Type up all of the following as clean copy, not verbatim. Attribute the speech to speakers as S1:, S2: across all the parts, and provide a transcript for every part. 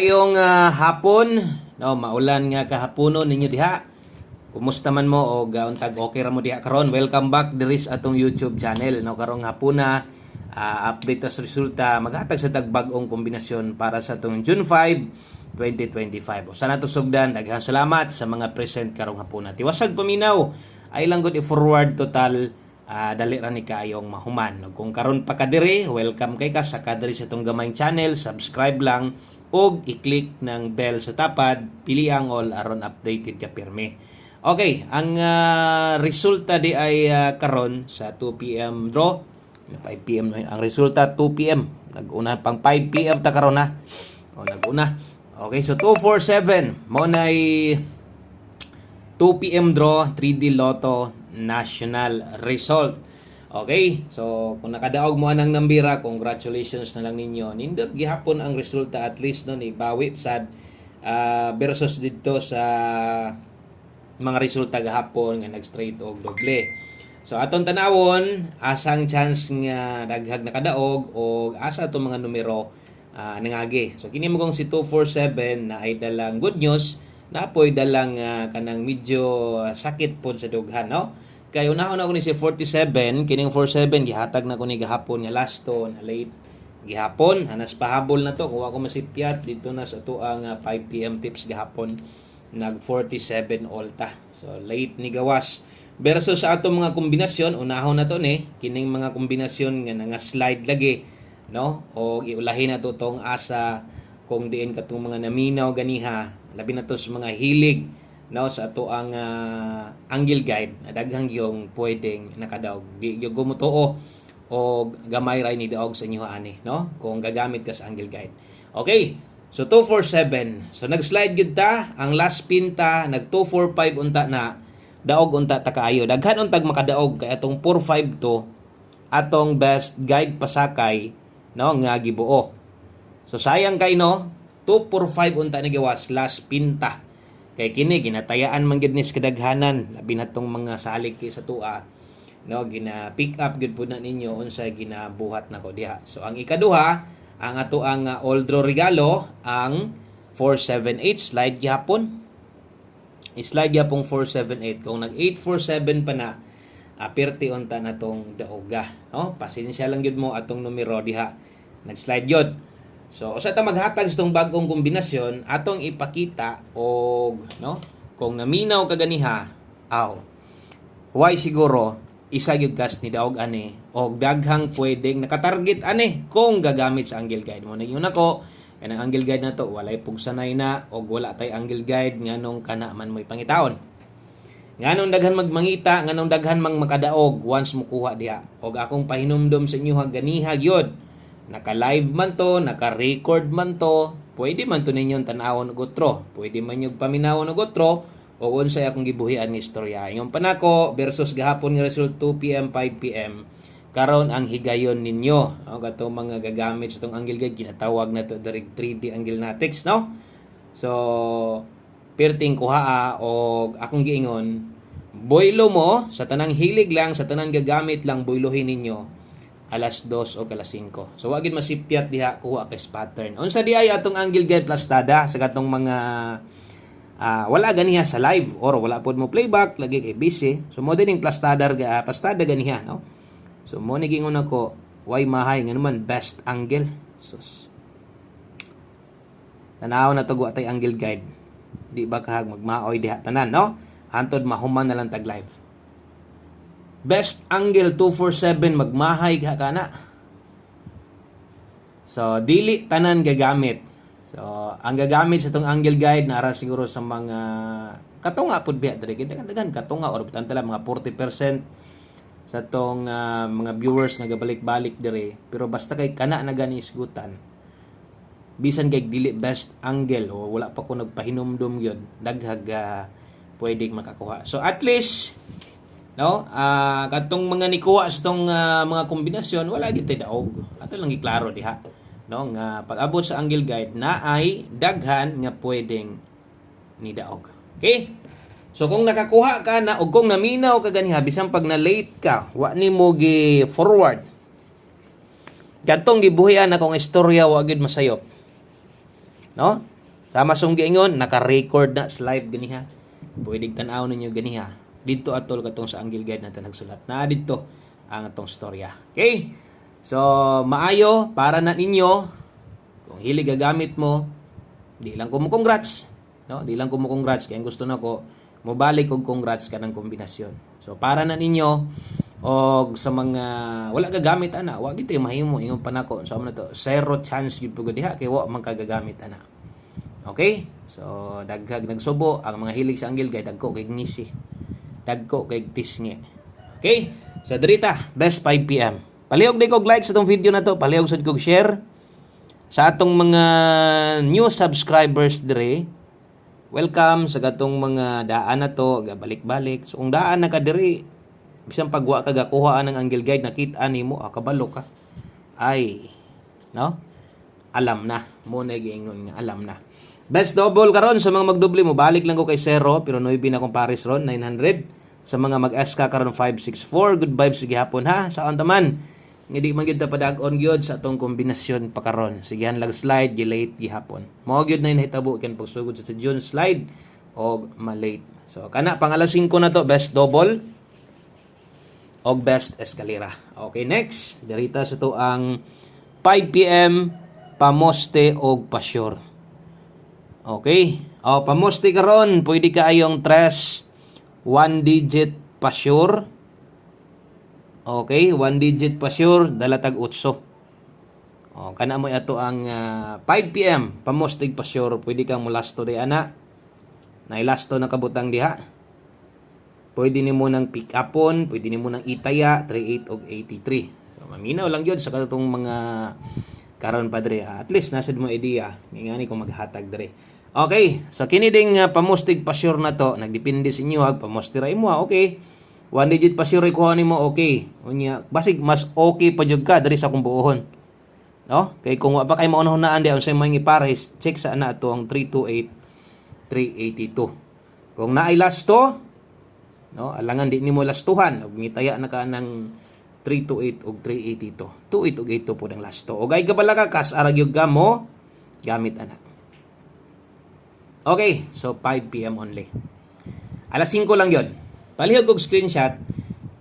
S1: Yung hapon, no, maulan nga kahaponon ninyo diha. Kumusta man mo o untag okay ra mo diha karon? Welcome back diri sa atong YouTube channel. No, karong hapuna update sa resulta maghatag sa tagbag-ong kombinasyon para sa atong June 5, 2025. O sana to sugdan, daghang salamat sa mga present karong hapuna. Tiwasag paminaw ay lang gud i-forward total dali ra ni kaayong mahuman. Kung karon pa ka diri, welcome kay ka sa kadiri sa atong gamayng channel, subscribe lang og i-click ng bell sa tapad, pili ang all aron updated ka pirmi. Okay, ang resulta di ay karon sa 2 PM draw. 5 PM ang resulta 2 PM. Nag-una pang 5 PM ta karon na. O nag-una. Okay, so 247 mo nay 2 PM draw, 3D Lotto national result. Okay, so kung nakadaog mo anang nambira, congratulations na lang ninyo. Nindot gihapon ang resulta, at least no, ni bawi sad versus dito sa mga resulta gahapon nga nag-straight og doble. So atong tanawon, asang chance nga daghag nakadaog o asa itong mga numero nangagi. So kini mo kung si 247 na ay dalang good news, na apoy dalang kanang medyo sakit pod sa dughan, no? Kay unahon ako ni si 47, kining 47 gihatag na ko ni gahapon nga last to na late gihapon, hanas pahabol na to kuha ko masipyat dito na sa tuang 5 PM tips gahapon nag 47 ulta. So late ni gawas. Versus sa atong mga kombinasyon, unahon na to ni kining mga kombinasyon nga slide lagi, no? O iulahin na to tong asa kung diin katong mga naminaw ganiha, labi na to sa mga hilig, no, sa ato ang angle guide na daghang yung pwedeng nakadaog. Di yung gumutuo o gamay ra ni daog sa inyo ani, no, kung gagamit ka sa angle guide. Okay, so 247. So nag-slide gid ta, ang last pin ta nag 245 unta na daog unta ta kaayo. Daghan untag makadaog kay atong 452 atong best guide pasakay, no, nga gibuo. So sayang kay no, 245 unta ni gawas last pin ta. Kay kini ginatayaan man gid ni sa kadaghanan, labi na tong mga salig kay sa tua, no, gina pick up gid pud na ninyo unsay ginabuhat nako diha. So ang ikaduha, ang ato ang all draw regalo, ang 478 slide gihapon. I-slide gyapong 478 kung nag 847 pa na apirti unta na tong daoga, no? Pasensya lang gyud mo atong numero diha. Nag-slide gyud. So, usa ta maghatag sa itong bagong kombinasyon, atong ipakita og, no, kung naminaw ka ganiha, why siguro, isa gyud kas ni daog ani, og daghang pwedeng nakatarget ani, kung gagamit sa angle guide mo. Nagyon ako, kanang angle guide na to, walay pugsanay na, og wala tay angle guide, nganong kana man mo'y pangitaon. Nganong daghan magmangita, nganong daghan mang makadaog, once mo kuha diha. Og akong pahinumdom sa inyo, ganiha gyud. Naka-live man to, naka-record man to, pwede man to ninyong tanawon og otro, pwede man yung paminawon og otro, o unsay akong gibuhian ng istorya. Yung panako versus gahapon nga result 2 PM, 5 PM, karon ang higayon ninyo. No? Katong mga gagamit sa itong angle guide, ginatawag na to direct 3D angle natics, no? So, perting kuhaa o akong giingon, boylo mo, sa tanang hilig lang, sa tanang gagamit lang, boylohin ninyo alas 2 o alas 5. So wagid masipyat diha kuha ka pattern. Unsa di ay atong angle guide plastada sa katong mga wala ganiha sa live or wala pod mo playback lagi kay busy. So mo dining plastada ganiha, no? So mo ni gingon ako, why mahay nga naman best angle. Sus. Tanaw na to tay angle guide. Di ba kahag magmaoy diha tanan, no? Hantod mahuman na lang tag live. Best angle 247 magmahay ka kana. So dili tanan gagamit. So ang gagamit sa tong angle guide nara siguro sa mga katunga pud biya diri dagan katunga or tantala mga 40% sa tong mga viewers nga gabalik-balik diri. Pero basta kay kana na gani isgutan. Bisan kay dili best angle o wala pa ko nagpahinumdum gyud, daghag pwedeng makakuha. So at least, no, katong mga nikuha sa tong mga kombinasyon wala gid tay daog. Ato lang giklaro diha, no, nga pag-abot sa angle guide na ay daghan nga pwedeng ni daog. Okay? So kung nakakuha ka na o kung naminaw ka ganiha bisan pag na late ka, wa nimo gi forward. Katong gibuhian akong istorya wa gid masayop. No? Sama song giingon, naka-record na sa live ganiha. Pwede tan-aw ninyo ganiha. Dito atol katong sa Angle Guide natin nagsulat. Na dito ang atong storya. Okay? So, maayo para na ninyo kung hilig gagamit mo, di lang ko mo congrats, no? Di lang ko mo congrats kaya gusto nako mobalik og congrats kanang kombinasyon. So, para na ninyo og sa mga wala gagamit ana, wa gito mahimo ingon pa nako. So, na to, zero chance gyud pud diha kay wa man kagagamit ana. Okay? So, daghag nagsubo ang mga hilig sa Angle Guide, dagko kay ngisi. Dagko kay tisngi. Okay? So, dirita, best 5 PM. Palihog di kog like sa itong video na to. Palihog sad kog share sa atong mga new subscribers dire. Welcome sa katong mga daan na to, balik-balik. So, kung daan na ka dire, bisan pagwa ka gakuha ng Angle Guide, nakita nimo, kabalo ka. Ay, no? Alam na. Muna giingon nga, alam na. Best double karon sa mga magdoble mo, balik lang ko kay 0, pero 9 na kong pares ron, 900. Sa mga mag-SK karon 564, good vibes sige hapon ha. Sa taman, hindi man gyud ta padag-on gyud sa atong kombinasyon pa karon. Sigihan lang slide gilate gihapon. Mao gyud na nahitabo ken pagsugod sa June slide og malate. So kana pang alas 5 na to, best double og best escalera. Okay, next, dirita sa to ang 5 PM pamoste og pasyur. Okay. Pamoste karon, pwede ka ayong 3 1 digit pasyur. Okay, 1 digit pasyur dalatag 8. Kana mo ato ang 5 PM pamoste pasyur, pwede kang mulasto di ana. Nailasto na kabutang diha. Pwede nimo nang pick upon, pwede nimo nang itaya 38 og 83. So maminaw lang gyud sa katong mga karon pa dire. At least nasa mo idea ngani kung maghatag dire. Okay, so kini ding pamustig pasyur na to, nagdepende sa inyo ha, pamustira imo okay. 1 digit pasyur kuha nimo okay. Unya, basig mas okay pa jud ka diri sa akong buohon. No? Kay kung wa pa kay maunahon di unsay mga ipares, check sa ana to ang 328 382. Kung naay lasto, no, alangan di nimo lastuhan ug ngitaya na ka ng 328 ug 382. 28 ug 82 po ang lasto. Og ay kabala ka kas ara gyud ka mo gamit ana. Okay, so 5 PM only. Alas 5 lang yun. Palihog og screenshot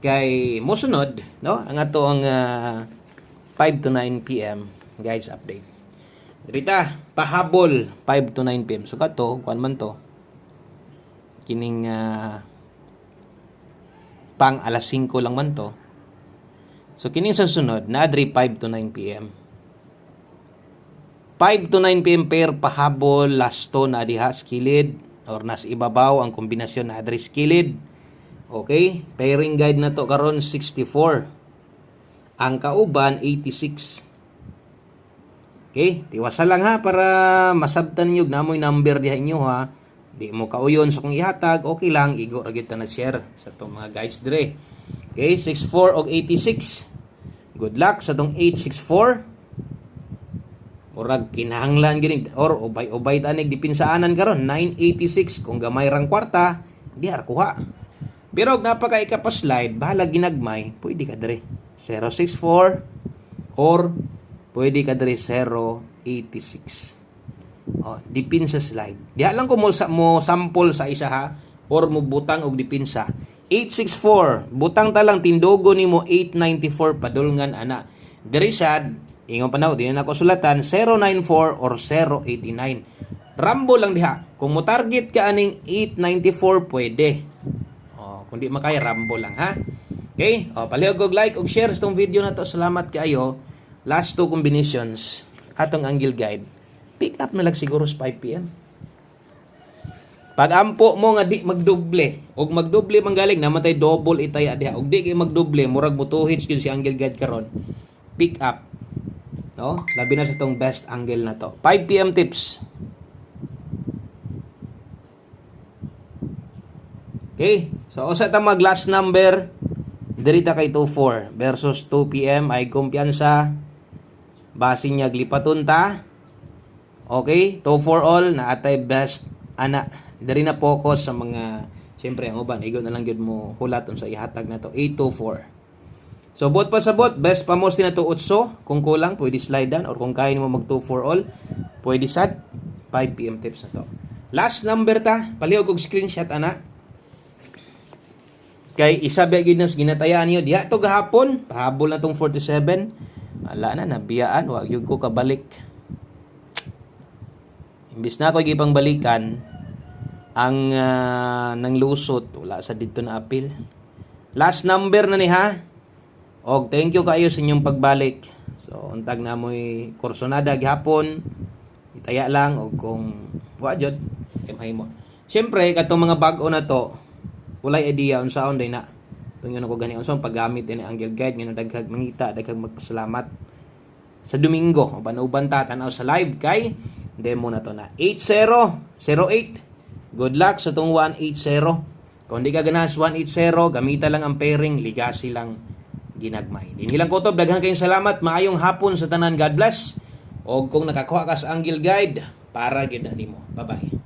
S1: kay mosunod, no? Ang ato ang 5 to 9 PM guys update. Dirita, pahabol 5 to 9 PM. So kato, kuan man to. Kining pang alas 5 lang man to. So kining sa sunod, na adri 5 to 9 PM. 5 to 9 PM pair pahabol lasto na diha skilid or nas ibabaw ang kombinasyon na adri skilid. Okay, pairing guide na to karon 64. Ang kauban 86. Okay, tiwasa lang ha para masabtan niyo namoy number diha inyo ha. Di mo kauyon sa kung ihatag, okay lang igo ra gyud ta na-share sa tong mga guides dire. Okay, 64 og 86. Good luck sa tong 864. Murag kinahanglan gini or ubay-ubay tanig dipinsaanan karon 986 kung gamay rang kwarta di ar kuha. Pero og napaka ikapa slide bahala ginagmay pwede ka dire 064 or pwede ka dire 086. Dipin sa slide. Diha lang ko mo sample sa isa ha or mo butang og dipinsa. 864 butang ta lang tindogo nimo 894 padulngan ana. Diri sad ingon panaw, di na ako sulatan, 094 or 089. Rambo lang diha. Kung mo target ka aning 894, pwede. Kung di makaya, rambo lang ha. Okay? Palihog og like og share sa itong video na to. Salamat kayo. Last 2 combinations. Atong Angle Guide. Pick up na lang siguro sa 5 PM. Pag ampo mo nga di magdoble. Og magdoble manggaling, namatay double itaya diha. Og di kay magdoble, murag mutuhits yun si Angle Guide karon. Pick up. No? Labi na sa itong best angle na to. 5 PM tips. Okay. So, usa ta mag last number. Dirita kay 24 versus 2 PM ay kumpiyansa. Basin niya glipaton ta. Okay. 2 for all na atay best ana. Diri na focus sa mga siyempre ang uban. Igo na lang yun mo hulaton sa ihatag na to. 824. So, bot pa sa bot, best pamoste na to 8. Kung kulang, pwede slide down. Or kung kaya mo mag 2 for all, pwede sad. 5 PM tips na to. Last number ta, palihog og screenshot ana. Kay isa ba gyud nas ginatayaan niyo diha to gahapon, pahabol na tong 47. Wala na nabiyaan, wa gyud ko kabalik. Imbis na ako gipang balikan ang nang lusot, wala sa dito na appeal. Last number na ni ha. Og thank you kayo sa inyong pagbalik. So untag na mo'y kursonada gihapon. Itaya lang og kung wa jud mahimo. Syempre katong mga bag-o na to, walay idea unsaon day na. Tungod ako gani unsaon paggamit ini Angle Guide nga daghag mangita, daghag magpasalamat. Sa Domingo, uban-uban ta tanaw sa live kay demo na to na 8008. Good luck sa tong 180. Kung di ka ganahan sa 180, gamita lang ang pairing, ligasi lang ginagmay. Dinilang kutob, daghang kayong salamat, maayong hapon sa tanan, God bless. O kung nakakuha ka sa Angle Guide, para gid nimo. Bye-bye.